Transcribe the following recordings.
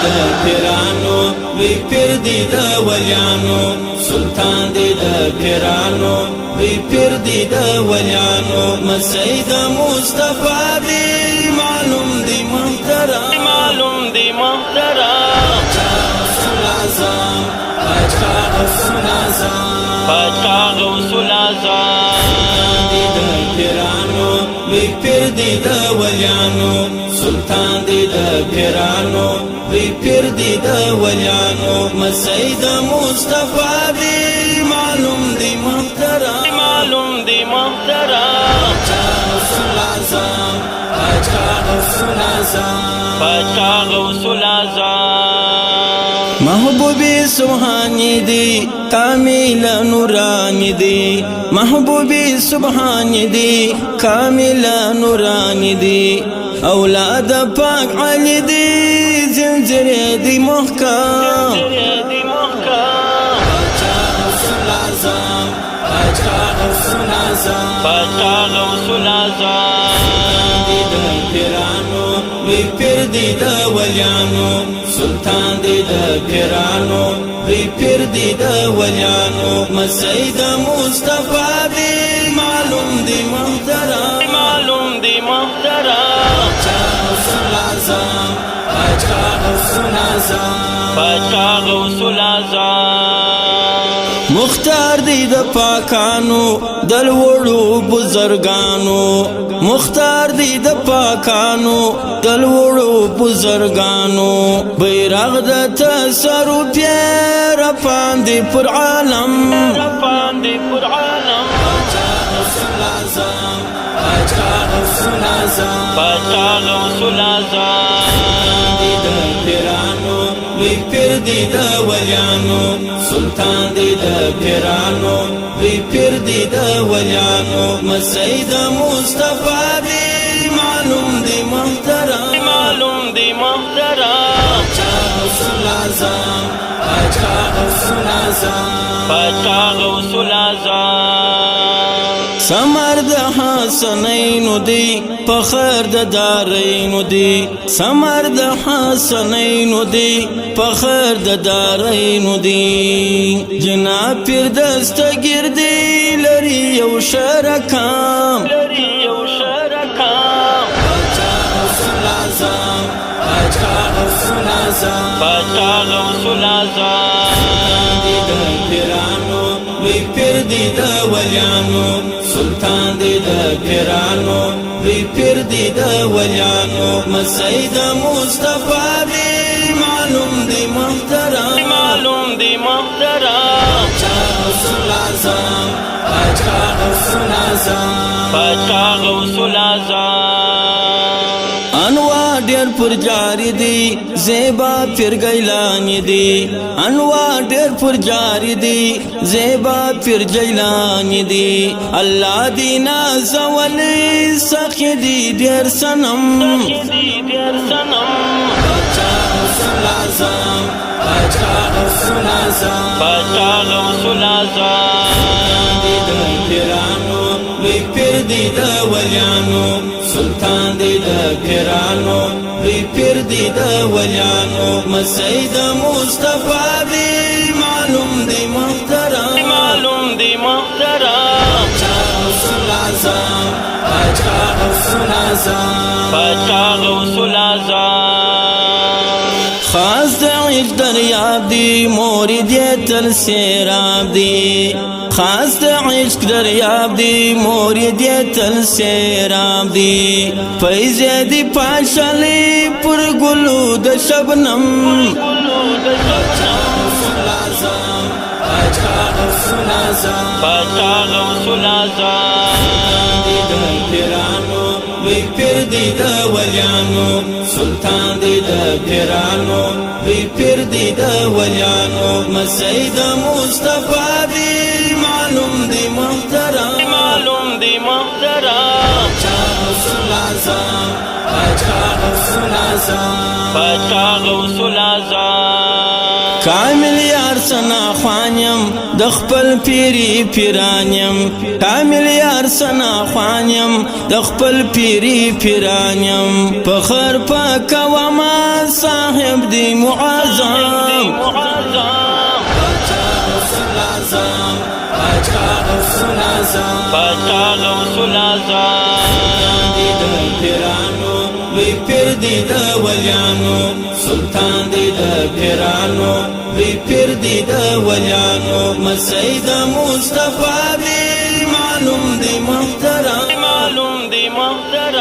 د پیرانو وی پیر دی د ولیانو سلطان دی د پیرانو وی پیر دی د ولیانو مسیح د مصطفی دی معلوم دی محترم پاچا غوث العظام دی د پیرانو وی پیر دی د ولیانو سلطان دی د پیرانو وی پیر دی د ولیانو مسیح د مصطفی دی معلوم دی محترم پاچا غوث العظام محبوبی سبحانی دی کامل نورانی دی محبوبی سبحانی دی کامل نورانی دی اولاد پاک علی دی زنجیر دی محکم پاچا غوث العظام دی د پیرانو وی پیر دی د ولیانو سلطان دی د پیرانو وی پیر دی د ولیانو مسیح د مصطفی دی معلوم دی محترم پاچا غوث العظام مختار دی د پاکانو دل وړو بزرگانو مختار دی د پاکانو دل وړو بزرگانو بیرغ د تصرف پیر پاندې پر عالم پاچا غوث العظام دی د پیرانو وی پیر دی د ولیانو سلطان دی د پیرانو وی پیر دی د ولیانو مسیح د مصطفی دی معلوم دی محترم پاچا غوث العظام سمر د حسنینو دی فخر د دارینو دی سمر د حسنینو دی فخر د دارینو دی جناب پیر دستگیر دی لري یو شرکام پاچا غوث العظام دی د پیرانو وی پیر دی د ولیانو سلطان دی د پیرانو وی پیر دی د ولیانو مسیح د مصطفی دی معلوم دی محترم پاچا غوث العظام انوار ډیر پر جاری دی زیبا پیر گیلانی دی انوار ډیر پر جاری دی زیبا پیر جیلانی دی الله دی نازولی سخی دی ډیر سنم پاچا غوث العظام دی د پیرانو وی پیر دی د ولیانو سلطان دی د پیرانو وی پیر دی د ولیانو مسیح د مصطفی دی معلوم دی محترم پاچا غوث العظام خاص د عشق دریاب دی مورید تل سیراب دی خاص د عشق دریاب دی مورید تل سیراب دی فیض دی پاشلی پر گلو د شبنم پاچا غوث العظام دی د پیرانو وی پیر دی د ولیانو سلطان دی د پیرانو وی پیر دی د ولیانو مسیح د مصطفی دی معلوم دی محترم پاچا غوث العظام کامل یار سنا خوانیم د خپل پیری پیرانیم کامل یار سنا خوانیم د خپل پیری پیرانیم فخر پاک و ما صاحب دی معظم پاچا غوث العظام دی د پیرانو وی پیر دی د ولیانو سلطان دی د پیرانو وی پیر دی د ولیانو مسید مصطفی دی معلوم دی محترم معلوم دی محترم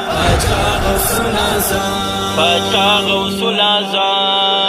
پاچا غوث العظم پاچا غوث العظام